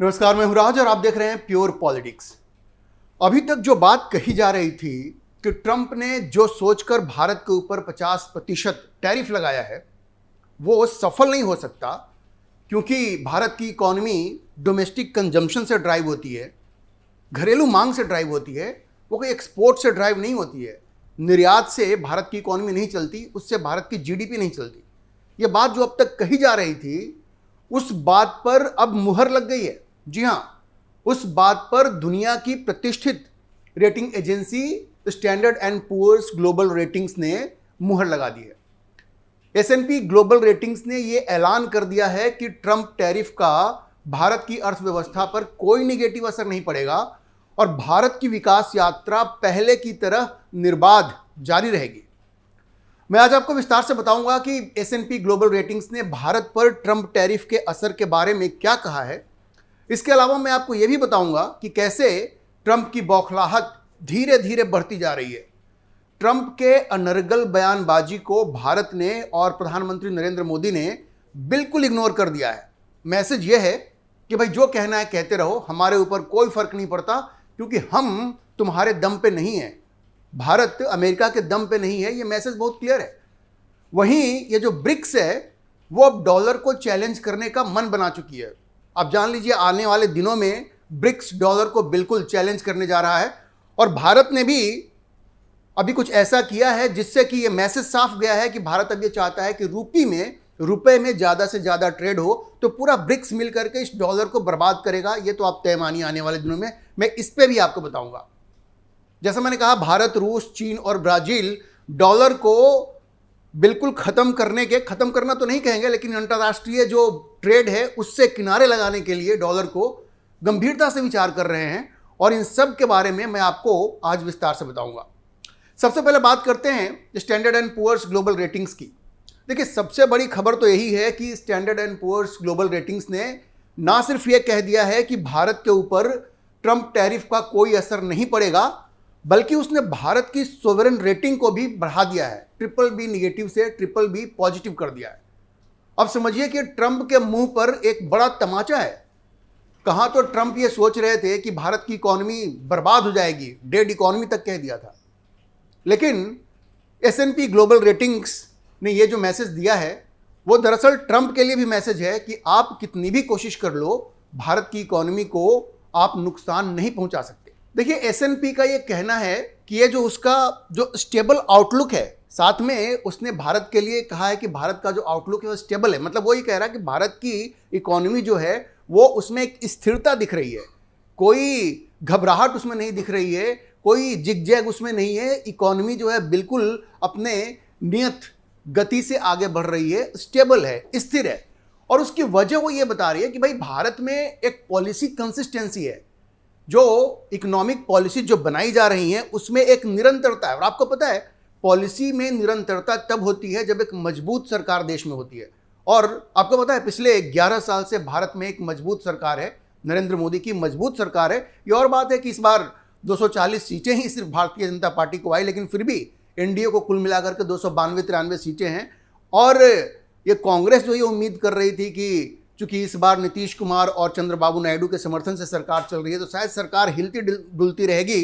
नमस्कार, मैं हूं राज और आप देख रहे हैं प्योर पॉलिटिक्स। अभी तक जो बात कही जा रही थी कि ट्रंप ने जो सोचकर भारत के ऊपर 50% टैरिफ लगाया है वो सफल नहीं हो सकता, क्योंकि भारत की इकॉनमी डोमेस्टिक कंजम्पशन से ड्राइव होती है, घरेलू मांग से ड्राइव होती है, वो कोई एक्सपोर्ट से ड्राइव नहीं होती है। निर्यात से भारत की इकॉनमी नहीं चलती, उससे भारत की जीडीपी नहीं चलती। ये बात जो अब तक कही जा रही थी उस बात पर अब मुहर लग गई है। जी हाँ, उस बात पर दुनिया की प्रतिष्ठित rating agency Standard and Poor's Global Ratings ने मुहर लगा दी है। S&P ग्लोबल रेटिंग्स ने यह ऐलान कर दिया है कि ट्रंप टैरिफ का भारत की अर्थव्यवस्था पर कोई निगेटिव असर नहीं पड़ेगा और भारत की विकास यात्रा पहले की तरह निर्बाध जारी रहेगी। मैं आज आपको विस्तार से बताऊंगा कि S&P ग्लोबल रेटिंग्स ने भारत पर ट्रंप टैरिफ के असर के बारे में क्या कहा है। इसके अलावा मैं आपको यह भी बताऊंगा कि कैसे ट्रंप की बौखलाहट धीरे धीरे बढ़ती जा रही है। ट्रंप के अनर्गल बयानबाजी को भारत ने और प्रधानमंत्री नरेंद्र मोदी ने बिल्कुल इग्नोर कर दिया है। मैसेज यह है कि भाई जो कहना है कहते रहो, हमारे ऊपर कोई फर्क नहीं पड़ता, क्योंकि हम तुम्हारे दम पे नहीं है, भारत अमेरिका के दम पे नहीं है। ये मैसेज बहुत क्लियर है। वहीं ये जो ब्रिक्स है वो अब डॉलर को चैलेंज करने का मन बना चुकी है। आप जान लीजिए आने वाले दिनों में ब्रिक्स डॉलर को बिल्कुल चैलेंज करने जा रहा है और भारत ने भी अभी कुछ ऐसा किया है जिससे कि ये मैसेज साफ गया है कि भारत अब ये चाहता है कि रुपए में ज़्यादा से ज़्यादा ट्रेड हो, तो पूरा ब्रिक्स मिल करके इस डॉलर को बर्बाद करेगा। ये तो आप तय मानिए आने वाले दिनों में मैं इस पर भी आपको बताऊंगा। जैसा मैंने कहा, भारत, रूस, चीन और ब्राजील डॉलर को बिल्कुल खत्म करना तो नहीं कहेंगे, लेकिन अंतर्राष्ट्रीय जो ट्रेड है उससे किनारे लगाने के लिए डॉलर को गंभीरता से विचार कर रहे हैं और इन सब के बारे में मैं आपको आज विस्तार से बताऊंगा। सबसे पहले बात करते हैं Standard and Poor's Global Ratings की। देखिए, सबसे बड़ी खबर तो यही है कि Standard and Poor's Global Ratings ने ना सिर्फ ये कह दिया है कि भारत के ऊपर ट्रंप टैरिफ का कोई असर नहीं पड़ेगा, बल्कि उसने भारत की सोवरेन रेटिंग को भी बढ़ा दिया है। BBB निगेटिव से BBB पॉजिटिव कर दिया है। अब समझिए कि ट्रंप के मुंह पर एक बड़ा तमाचा है। कहाँ तो ट्रंप ये सोच रहे थे कि भारत की इकॉनमी बर्बाद हो जाएगी, डेड इकॉनमी तक कह दिया था, लेकिन S&P ग्लोबल रेटिंग्स ने ये जो मैसेज दिया है वो दरअसल ट्रंप के लिए भी मैसेज है कि आप कितनी भी कोशिश कर लो, भारत की इकॉनमी को आप नुकसान नहीं पहुंचा सकते। देखिए, S&P का ये कहना है कि ये जो उसका जो स्टेबल आउटलुक है, साथ में उसने भारत के लिए कहा है कि भारत का जो आउटलुक है वो स्टेबल है। मतलब वो ये कह रहा है कि भारत की इकॉनमी जो है वो उसमें एक स्थिरता दिख रही है, कोई घबराहट उसमें नहीं दिख रही है, कोई जिगजैग उसमें नहीं है। इकॉनमी जो है बिल्कुल अपने नियत गति से आगे बढ़ रही है, स्टेबल है, स्थिर है। और उसकी वजह वो ये बता रही है कि भाई भारत में एक पॉलिसी कंसिस्टेंसी है, जो इकोनॉमिक पॉलिसी जो बनाई जा रही है उसमें एक निरंतरता है। और आपको पता है पॉलिसी में निरंतरता तब होती है जब एक मजबूत सरकार देश में होती है। और आपको पता है पिछले 11 साल से भारत में एक मजबूत सरकार है, नरेंद्र मोदी की मजबूत सरकार है। ये और बात है कि इस बार 240 सीटें ही सिर्फ भारतीय जनता पार्टी को आई, लेकिन फिर भी एनडीए को कुल मिलाकर के 292-93 सीटें हैं। और ये कांग्रेस जो ये उम्मीद कर रही थी कि चूंकि इस बार नीतीश कुमार और चंद्रबाबू नायडू के समर्थन से सरकार चल रही है तो शायद सरकार हिलती डुलती रहेगी,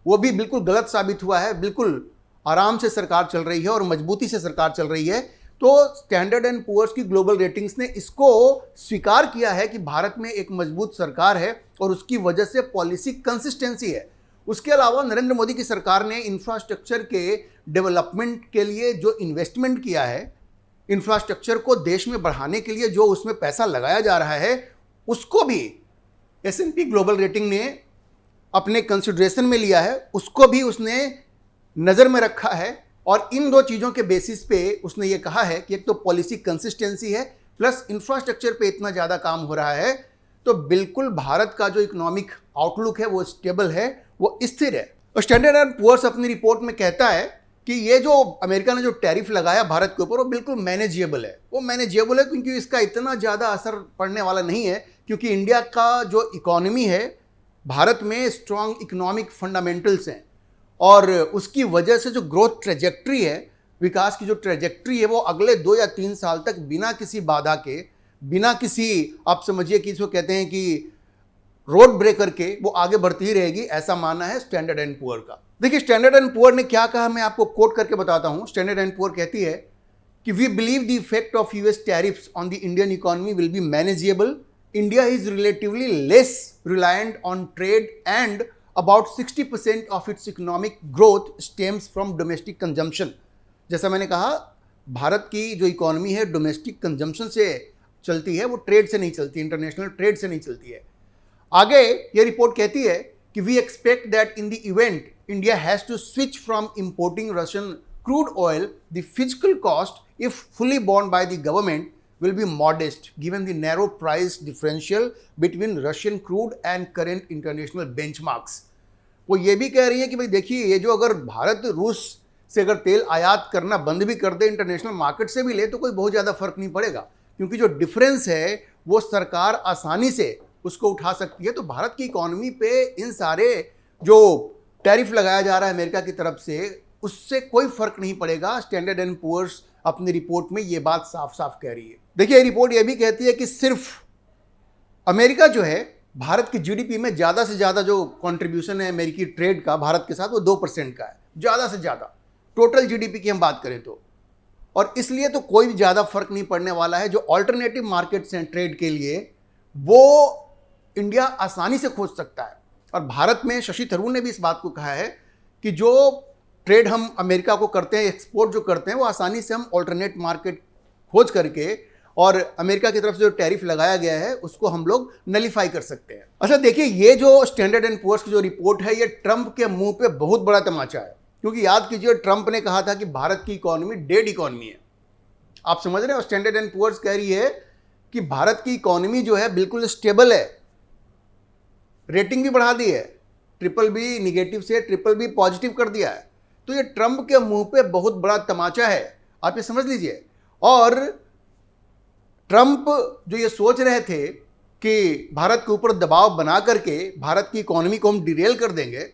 वो भी बिल्कुल गलत साबित हुआ है। बिल्कुल आराम से सरकार चल रही है और मजबूती से सरकार चल रही है। तो स्टैंडर्ड एंड पुअर्स की ग्लोबल रेटिंग्स ने इसको स्वीकार किया है कि भारत में एक मजबूत सरकार है और उसकी वजह से पॉलिसी कंसिस्टेंसी है। उसके अलावा नरेंद्र मोदी की सरकार ने इंफ्रास्ट्रक्चर के डेवलपमेंट के लिए जो इन्वेस्टमेंट किया है, इंफ्रास्ट्रक्चर को देश में बढ़ाने के लिए जो उसमें पैसा लगाया जा रहा है, उसको भी S&P ग्लोबल रेटिंग ने अपने कंसिडरेशन में लिया है, उसको भी उसने नज़र में रखा है। और इन दो चीज़ों के बेसिस पे उसने ये कहा है कि एक तो पॉलिसी कंसिस्टेंसी है, प्लस इंफ्रास्ट्रक्चर पे इतना ज़्यादा काम हो रहा है, तो बिल्कुल भारत का जो इकोनॉमिक आउटलुक है वो स्टेबल है, वो स्थिर है। और स्टैंडर्ड एंड पुअर्स अपनी रिपोर्ट में कहता है कि ये जो अमेरिका ने जो टैरिफ लगाया भारत के ऊपर वो बिल्कुल मैनेजेबल है। वो मैनेजेबल है क्योंकि इसका इतना ज़्यादा असर पड़ने वाला नहीं है, क्योंकि इंडिया का जो इकॉनमी है, भारत में स्ट्रॉन्ग इकोनॉमिक फंडामेंटल्स हैं और उसकी वजह से जो ग्रोथ ट्रेजेक्ट्री है, विकास की जो ट्रेजेक्ट्री है, वो अगले 2 या 3 साल तक बिना किसी बाधा के, बिना किसी, आप समझिए कि इसको कहते हैं कि रोड ब्रेकर के वो आगे बढ़ती ही रहेगी, ऐसा मानना है स्टैंडर्ड एंड पुअर का। देखिए स्टैंडर्ड एंड पुअर ने क्या कहा, मैं आपको कोट करके बताता हूं। स्टैंडर्ड एंड पुअर कहती है कि we believe the effect of US tariffs on the Indian economy will be manageable. India is relatively less reliant on trade and about 60% of its economic growth stems from domestic consumption. जैसा मैंने कहा, भारत की जो economy है domestic consumption से चलती है, वो ट्रेड से नहीं चलती, इंटरनेशनल ट्रेड से नहीं चलती है। आगे ये रिपोर्ट कहती है कि we expect that in the event India has to switch from importing Russian crude oil, the physical cost if fully borne by the government will be modest given the narrow price differential between Russian crude and current international benchmarks। वो ये भी कह रही है कि भाई देखिए, ये जो अगर भारत रूस से अगर तेल आयात करना बंद भी कर दे, इंटरनेशनल मार्केट से भी ले, तो कोई बहुत ज़्यादा फर्क नहीं पड़ेगा, क्योंकि जो डिफरेंस है वो सरकार आसानी से उसको उठा सकती है। तो भारत की इकोनॉमी पे इन सारे जो टैरिफ लगाया जा रहा है अमेरिका की तरफ से, उससे कोई फर्क नहीं पड़ेगा। स्टैंडर्ड एंड पुअर्स अपनी रिपोर्ट में ये बात साफ साफ कह रही है। देखिए रिपोर्ट ये भी कहती है कि सिर्फ अमेरिका जो है, भारत की जीडीपी में ज़्यादा से ज़्यादा जो कंट्रीब्यूशन है अमेरिकी ट्रेड का भारत के साथ, वो 2% का है, ज़्यादा से ज़्यादा टोटल जीडीपी की हम बात करें तो। और इसलिए तो कोई भी ज़्यादा फर्क नहीं पड़ने वाला है। जो ऑल्टरनेटिव मार्केट्स हैं ट्रेड के लिए, वो इंडिया आसानी से खोज सकता है। और भारत में शशि थरूर ने भी इस बात को कहा है कि जो ट्रेड हम अमेरिका को करते हैं, एक्सपोर्ट जो करते हैं, वो आसानी से हम ऑल्टरनेट मार्केट खोज करके और अमेरिका की तरफ से जो टैरिफ लगाया गया है उसको हम लोग नलीफाई कर सकते हैं। अच्छा देखिए, ये जो स्टैंडर्ड एंड पुअर्स की जो रिपोर्ट है, ये ट्रंप के मुंह पे बहुत बड़ा तमाचा है, क्योंकि याद कीजिए ट्रंप ने कहा था कि भारत की इकोनॉमी डेड इकोनॉमी है। आप समझ रहे हैं? और स्टैंडर्ड एंड पुअर्स कह रही है कि भारत की इकोनॉमी जो है बिल्कुल स्टेबल है, रेटिंग भी बढ़ा दी है, BBB निगेटिव से BBB पॉजिटिव कर दिया है। तो ये ट्रंप के मुंह पे बहुत बड़ा तमाचा है, आप ये समझ लीजिए। और ट्रंप जो ये सोच रहे थे कि भारत के ऊपर दबाव बना करके भारत की इकोनॉमी को हम डिरेल कर देंगे,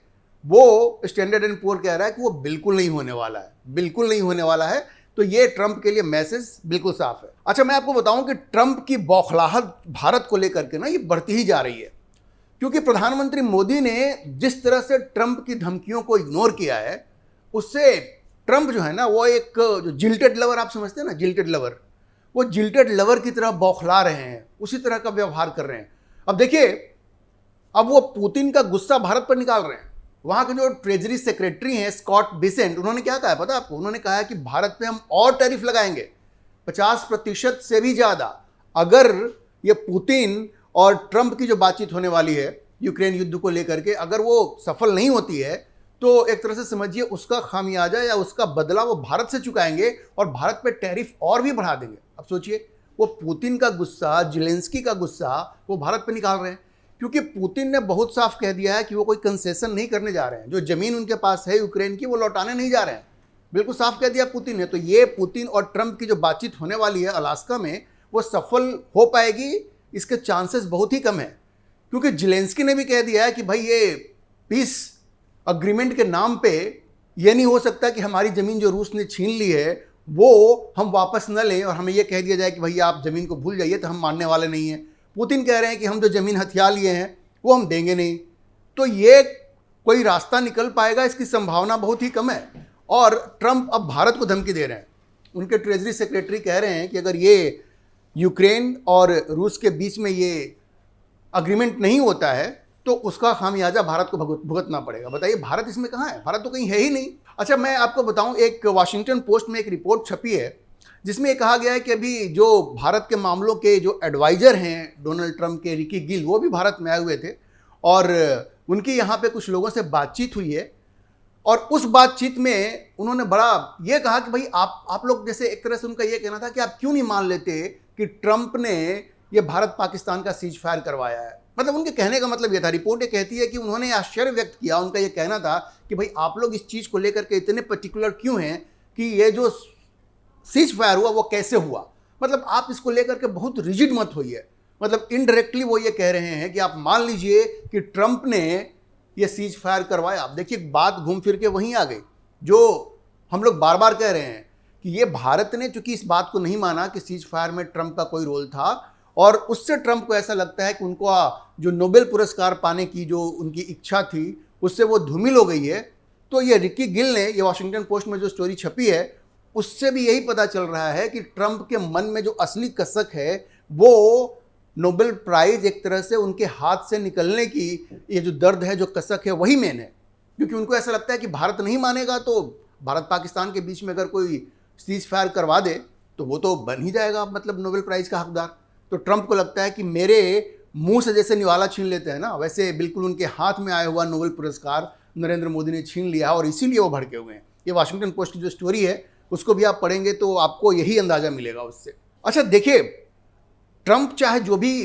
वो स्टैंडर्ड एंड पुअर कह रहा है कि वो बिल्कुल नहीं होने वाला है, बिल्कुल नहीं होने वाला है। तो ये ट्रंप के लिए मैसेज बिल्कुल साफ है। अच्छा मैं आपको बताऊं कि ट्रंप की बौखलाहट भारत को लेकर के ना ये बढ़ती ही जा रही है, क्योंकि प्रधानमंत्री मोदी ने जिस तरह से ट्रंप की धमकियों को इग्नोर किया है, उससे ट्रंप जो है ना, वो एक जो जिल्टेड लवर, आप समझते हैं ना जिल्टेड लवर, वो जिल्टेड लवर की तरह बौखला रहे हैं, उसी तरह का व्यवहार कर रहे हैं। अब देखिए, अब वो पुतिन का गुस्सा भारत पर निकाल रहे हैं। वहाँ के जो ट्रेजरी सेक्रेटरी हैं स्कॉट बिसेंट, उन्होंने क्या कहा है पता है आपको? उन्होंने कहा है कि भारत पे हम और टैरिफ लगाएंगे 50% से भी ज़्यादा, अगर ये पुतिन और ट्रंप की जो बातचीत होने वाली है यूक्रेन युद्ध को लेकर के, अगर वो सफल नहीं होती है, तो एक तरह से समझिए उसका खामियाजा या उसका बदला वो भारत से चुकाएंगे और भारत पे टैरिफ और भी बढ़ा देंगे। अब सोचिए, वो पुतिन का गुस्सा, ज़ेलेंस्की का गुस्सा वो भारत पे निकाल रहे हैं, क्योंकि पुतिन ने बहुत साफ कह दिया है कि वो कोई कंसेशन नहीं करने जा रहे हैं। जो ज़मीन उनके पास है यूक्रेन की, वो लौटाने नहीं जा रहे हैं, बिल्कुल साफ कह दिया पुतिन ने। तो ये पुतिन और ट्रंप की जो बातचीत होने वाली है अलास्का में, वो सफल हो पाएगी, इसके चांसेस बहुत ही कम है, क्योंकि ज़ेलेंस्की ने भी कह दिया है कि भाई ये पीस अग्रीमेंट के नाम पे ये नहीं हो सकता कि हमारी ज़मीन जो रूस ने छीन ली है वो हम वापस न लें और हमें ये कह दिया जाए कि भैया आप ज़मीन को भूल जाइए, तो हम मानने वाले नहीं हैं। पुतिन कह रहे हैं कि हम जो ज़मीन हथिया लिए हैं वो हम देंगे नहीं। तो ये कोई रास्ता निकल पाएगा, इसकी संभावना बहुत ही कम है। और ट्रंप अब भारत को धमकी दे रहे हैं। उनके ट्रेजरी सेक्रेटरी कह रहे हैं कि अगर ये यूक्रेन और रूस के बीच में ये अग्रीमेंट नहीं होता है तो उसका खामियाजा भारत को भुगतना पड़ेगा। बताइए भारत इसमें कहाँ है? भारत तो कहीं है ही नहीं। अच्छा मैं आपको बताऊं, एक वाशिंगटन पोस्ट में एक रिपोर्ट छपी है जिसमें ये कहा गया है कि अभी जो भारत के मामलों के जो एडवाइज़र हैं डोनाल्ड ट्रंप के, रिकी गिल, वो भी भारत में आए हुए थे और उनकी यहाँ पे कुछ लोगों से बातचीत हुई है। और उस बातचीत में उन्होंने बड़ा ये कहा कि भाई आप लोग, जैसे एक तरह से उनका ये कहना था कि आप क्यों नहीं मान लेते कि ट्रंप ने ये भारत पाकिस्तान का सीज फायर करवाया है। मतलब उनके कहने का मतलब ये था, रिपोर्ट ये कहती है कि उन्होंने आश्चर्य व्यक्त किया, उनका ये कहना था कि भाई आप लोग इस चीज़ को लेकर के इतने पर्टिकुलर क्यों हैं कि ये जो सीज फायर हुआ वो कैसे हुआ, मतलब आप इसको लेकर के बहुत रिजिड मत होइए। मतलब इनडायरेक्टली वो ये कह रहे हैं कि आप मान लीजिए कि ट्रंप ने ये सीज फायर करवाया। आप देखिए बात घूम फिर के वहीं आ गई जो हम लोग बार बार कह रहे हैं कि ये भारत ने चूंकि इस बात को नहीं माना कि सीज फायर में ट्रंप का कोई रोल था, और उससे ट्रंप को ऐसा लगता है कि उनको जो नोबेल पुरस्कार पाने की जो उनकी इच्छा थी उससे वो धूमिल हो गई है। तो ये रिकी गिल ने, ये वॉशिंगटन पोस्ट में जो स्टोरी छपी है उससे भी यही पता चल रहा है कि ट्रंप के मन में जो असली कसक है वो नोबेल प्राइज एक तरह से उनके हाथ से निकलने की, ये जो दर्द है, जो कसक है, वही मेन है। क्योंकि उनको ऐसा लगता है कि भारत नहीं मानेगा तो भारत पाकिस्तान के बीच में अगर कोई सीज फायर करवा दे तो वो तो बन ही जाएगा मतलब नोबेल प्राइज का हकदार। तो ट्रंप को लगता है कि मेरे मुंह से जैसे निवाला छीन लेते हैं ना, वैसे बिल्कुल उनके हाथ में आया हुआ नोबेल पुरस्कार नरेंद्र मोदी ने छीन लिया और इसीलिए वो भड़के हुए हैं। ये वाशिंगटन पोस्ट की जो स्टोरी है उसको भी आप पढ़ेंगे तो आपको यही अंदाजा मिलेगा उससे। अच्छा देखिए, ट्रंप चाहे जो भी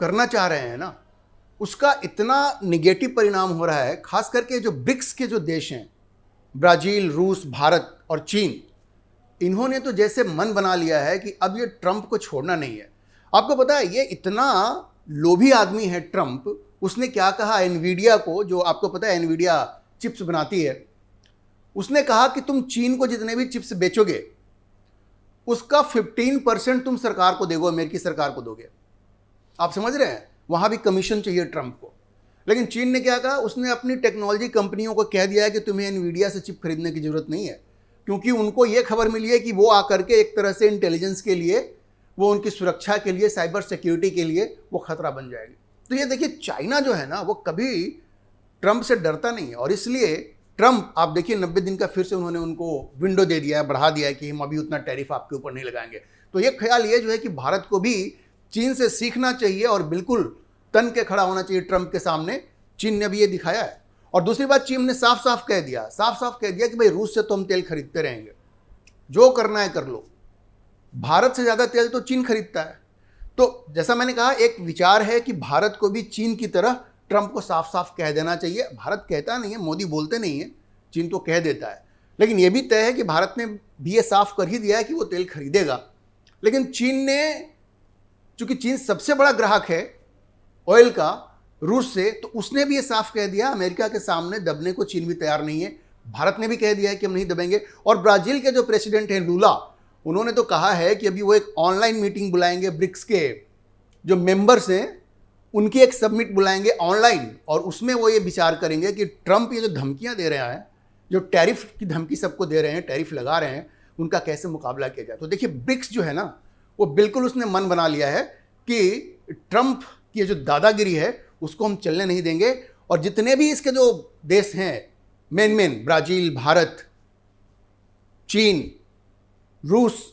करना चाह रहे हैं ना, उसका इतना निगेटिव परिणाम हो रहा है, खास करके जो ब्रिक्स के जो देश हैं, ब्राज़ील, रूस, भारत और चीन, इन्होंने तो जैसे मन बना लिया है कि अब ये ट्रंप को छोड़ना नहीं है। आपको पता है ये इतना लोभी आदमी है ट्रंप, उसने क्या कहा एनवीडिया को, जो आपको पता है एनवीडिया चिप्स बनाती है, उसने कहा कि तुम चीन को जितने भी चिप्स बेचोगे उसका 15% तुम सरकार को दोगे, अमेरिकी सरकार को दोगे। आप समझ रहे हैं, वहां भी कमीशन चाहिए ट्रंप को। लेकिन चीन ने क्या कहा, उसने अपनी टेक्नोलॉजी कंपनियों को कह दिया है कि तुम्हें एनवीडिया से चिप खरीदने की जरूरत नहीं है, क्योंकि उनको ये खबर मिली है कि वो आकर के एक तरह से इंटेलिजेंस के लिए, वो उनकी सुरक्षा के लिए, साइबर सिक्योरिटी के लिए वो खतरा बन जाएगी। तो ये देखिए, चाइना जो है ना वो कभी ट्रंप से डरता नहीं है और इसलिए ट्रंप, आप देखिए 90 दिन का फिर से उन्होंने उनको विंडो दे दिया है, बढ़ा दिया है कि हम अभी उतना टैरिफ आपके ऊपर नहीं लगाएंगे। तो ये ख्याल ये जो है कि भारत को भी चीन से सीखना चाहिए और बिल्कुल तन के खड़ा होना चाहिए ट्रंप के सामने। चीन ने भी ये दिखाया है। और दूसरी बात, चीन ने साफ साफ कह दिया कि भाई रूस से तो हम तेल खरीदते रहेंगे, जो करना है कर लो। भारत से ज़्यादा तेल तो चीन खरीदता है। तो जैसा मैंने कहा, एक विचार है कि भारत को भी चीन की तरह ट्रंप को साफ साफ कह देना चाहिए। भारत कहता नहीं है, मोदी बोलते नहीं है, चीन तो कह देता है। लेकिन यह भी तय है कि भारत ने भी ये साफ कर ही दिया है कि वो तेल खरीदेगा। लेकिन चीन ने, चूंकि चीन सबसे बड़ा ग्राहक है ऑयल का रूस से, तो उसने भी ये साफ कह दिया अमेरिका के सामने दबने को चीन भी तैयार नहीं है। भारत ने भी कह दिया है कि हम नहीं दबेंगे। और ब्राज़ील के जो प्रेसिडेंट हैं लूला, उन्होंने तो कहा है कि अभी वो एक ऑनलाइन मीटिंग बुलाएंगे, ब्रिक्स के जो मेंबर्स हैं उनकी एक सबमिट बुलाएंगे ऑनलाइन, और उसमें वो ये विचार करेंगे कि ट्रंप ये जो धमकियां दे रहे हैं, जो टैरिफ की धमकी सबको दे रहे हैं, टैरिफ लगा रहे हैं, उनका कैसे मुकाबला किया जाए। तो देखिए, ब्रिक्स जो है ना वो बिल्कुल उसने मन बना लिया है कि ट्रंप की जो दादागिरी है उसको हम चलने नहीं देंगे। और जितने भी इसके जो देश हैं मेन ब्राज़ील, भारत, चीन, रूस,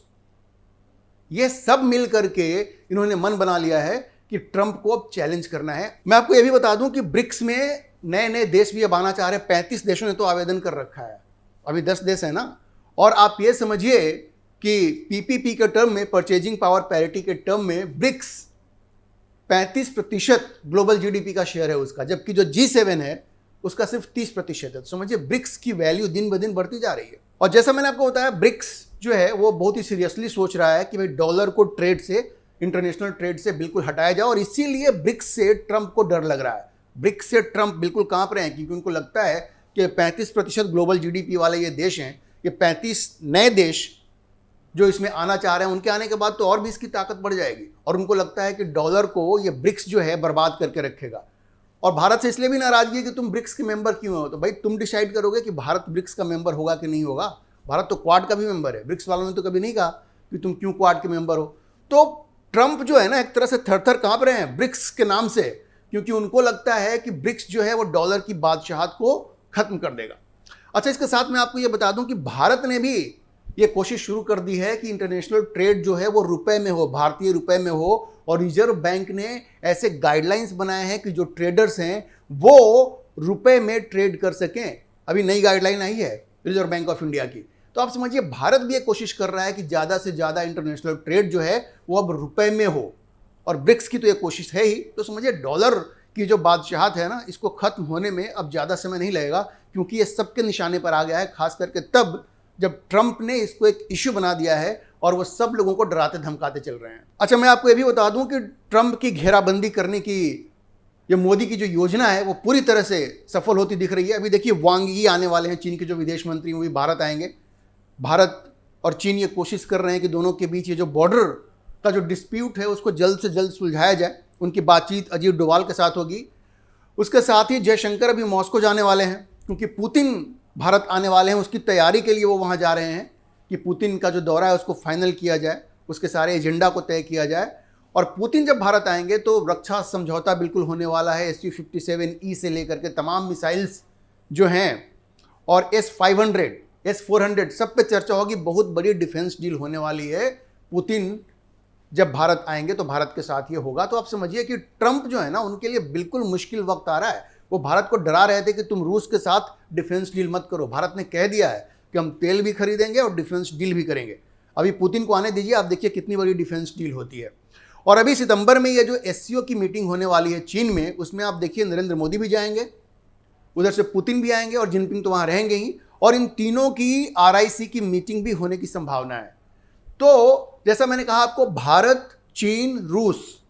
ये सब मिल करके इन्होंने मन बना लिया है कि ट्रंप को अब चैलेंज करना है। मैं आपको ये भी बता दूं कि ब्रिक्स में नए नए देश भी अब आना चाह रहे हैं। 35 देशों ने तो आवेदन कर रखा है, अभी 10 देश है ना। और आप ये समझिए कि पीपीपी के टर्म में, परचेजिंग पावर पैरिटी के टर्म में, ब्रिक्स 35% ग्लोबल जीडीपी का शेयर है उसका, जबकि जो G7 है उसका सिर्फ 30% है। तो समझिए ब्रिक्स की वैल्यू दिन ब दिन बढ़ती जा रही है। और जैसा मैंने आपको बताया, ब्रिक्स जो है वो बहुत ही सीरियसली सोच रहा है कि भाई डॉलर को ट्रेड से, इंटरनेशनल ट्रेड से बिल्कुल हटाया जाए। और इसीलिए ब्रिक्स से ट्रंप को डर लग रहा है। ब्रिक्स से ट्रंप बिल्कुल कांप रहे हैं, क्योंकि उनको लगता है कि 35% ग्लोबल जीडीपी वाले ये देश हैं, ये 35 नए देश जो इसमें आना चाह रहे हैं, उनके आने के बाद तो और भी इसकी ताकत बढ़ जाएगी। और उनको लगता है कि डॉलर को ये ब्रिक्स जो है बर्बाद करके रखेगा। और भारत से इसलिए भी नाराजगी है कि तुम ब्रिक्स के मेंबर क्यों हो। तो भाई तुम डिसाइड करोगे कि भारत ब्रिक्स का मेंबर होगा कि नहीं होगा। भारत तो क्वाड का भी मेंबर है, ब्रिक्स वालों ने तो कभी नहीं कहा कि तुम क्यों क्वाड के मेंबर हो। तो ट्रंप जो है ना एक तरह से थर-थर कांप रहे हैं ब्रिक्स के नाम से, क्योंकि उनको लगता है कि ब्रिक्स जो है वो डॉलर की बादशाहत को खत्म कर देगा। अच्छा, इसके साथ मैं आपको ये बता दूं कि भारत ने भी ये कोशिश शुरू कर दी है कि इंटरनेशनल ट्रेड जो है वो रुपए में हो, भारतीय रुपए में हो। और रिजर्व बैंक ने ऐसे गाइडलाइंस बनाए हैं कि जो ट्रेडर्स हैं वो रुपए में ट्रेड कर सकें। अभी नई गाइडलाइन आई है रिजर्व बैंक ऑफ इंडिया की। तो आप समझिए भारत भी ये कोशिश कर रहा है कि ज़्यादा से ज़्यादा इंटरनेशनल ट्रेड जो है वो अब रुपए में हो। और ब्रिक्स की तो ये कोशिश है ही। तो समझिए डॉलर की जो बादशाहत है ना, इसको खत्म होने में अब ज़्यादा समय नहीं लगेगा, क्योंकि ये सबके निशाने पर आ गया है। खास करके तब जब ट्रंप ने इसको एक इश्यू बना दिया है और वो सब लोगों को डराते धमकाते चल रहे हैं। अच्छा, मैं आपको ये भी बता दूं कि ट्रंप की घेराबंदी करने की ये मोदी की जो योजना है वो पूरी तरह से सफल होती दिख रही है। अभी देखिए वांग यी आने वाले हैं, चीन के जो विदेश मंत्री, वो भी भारत आएंगे। भारत और चीन ये कोशिश कर रहे हैं कि दोनों के बीच ये जो बॉर्डर का जो डिस्प्यूट है उसको जल्द से जल्द सुलझाया जाए। उनकी बातचीत अजीत डोभाल के साथ होगी। उसके साथ ही जयशंकर अभी मॉस्को जाने वाले हैं, क्योंकि पुतिन भारत आने वाले हैं। उसकी तैयारी के लिए वो वहाँ जा रहे हैं कि पुतिन का जो दौरा है उसको फाइनल किया जाए, उसके सारे एजेंडा को तय किया जाए। और पुतिन जब भारत आएंगे तो रक्षा समझौता बिल्कुल होने वाला है। Su-57E से लेकर के तमाम मिसाइल्स जो हैं और S-500, S-400 सब पे चर्चा होगी। बहुत बड़ी डिफेंस डील होने वाली है। पुतिन जब भारत आएंगे तो भारत के साथ ये होगा। तो आप समझिए कि ट्रंप जो है ना, उनके लिए बिल्कुल मुश्किल वक्त आ रहा है। वो भारत को डरा रहे थे कि तुम रूस के साथ डिफेंस डील मत करो। भारत ने कह दिया है कि हम तेल भी खरीदेंगे और डिफेंस डील भी करेंगे। अभी पुतिन को आने दीजिए, आप देखिए कितनी बड़ी डिफेंस डील होती है। और अभी सितंबर में ये जो SCO की मीटिंग होने वाली है चीन में, उसमें आप देखिए नरेंद्र मोदी भी जाएंगे, उधर से पुतिन भी आएंगे और जिनपिंग तो वहाँ रहेंगे ही। और इन तीनों की RIC की मीटिंग भी होने की संभावना है। तो जैसा मैंने कहा आपको, भारत, चीन, रूस,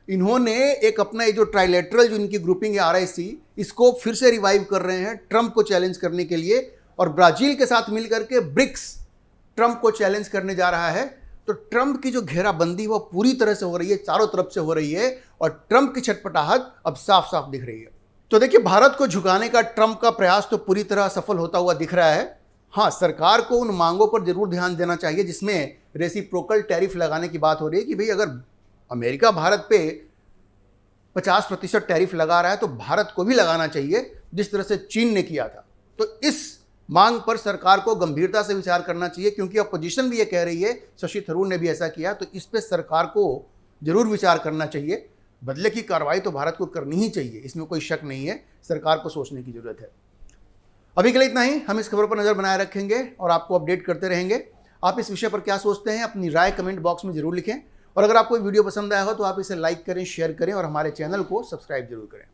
इन्होंने एक अपना ये जो ट्राइलेटरल जो इनकी ग्रुपिंग है RIC, इसको फिर से रिवाइव कर रहे हैं ट्रंप को चैलेंज करने के लिए। और ब्राजील के साथ मिलकर के ब्रिक्स ट्रंप को चैलेंज करने जा रहा है। तो ट्रंप की जो घेराबंदी वो पूरी तरह से हो रही है, चारों तरफ से हो रही है। और ट्रंप की छटपटाहट अब साफ साफ दिख रही है। तो देखिए, भारत को झुकाने का ट्रंप का प्रयास तो पूरी तरह सफल होता हुआ दिख रहा है। हाँ, सरकार को उन मांगों पर जरूर ध्यान देना चाहिए जिसमें रेसिप्रोकल टैरिफ लगाने की बात हो रही है कि भाई अगर अमेरिका भारत पे 50% टैरिफ लगा रहा है तो भारत को भी लगाना चाहिए, जिस तरह से चीन ने किया था। तो इस मांग पर सरकार को गंभीरता से विचार करना चाहिए, क्योंकि अपोजिशन भी ये कह रही है, शशि थरूर ने भी ऐसा किया। तो इस पे सरकार को जरूर विचार करना चाहिए। बदले की कार्रवाई तो भारत को करनी ही चाहिए, इसमें कोई शक नहीं है। सरकार को सोचने की जरूरत है। अभी के लिए इतना ही। हम इस खबर पर नजर बनाए रखेंगे और आपको अपडेट करते रहेंगे। आप इस विषय पर क्या सोचते हैं, अपनी राय कमेंट बॉक्स में जरूर लिखें। और अगर आपको वीडियो पसंद आया हो तो आप इसे लाइक करें, शेयर करें और हमारे चैनल को सब्सक्राइब जरूर करें।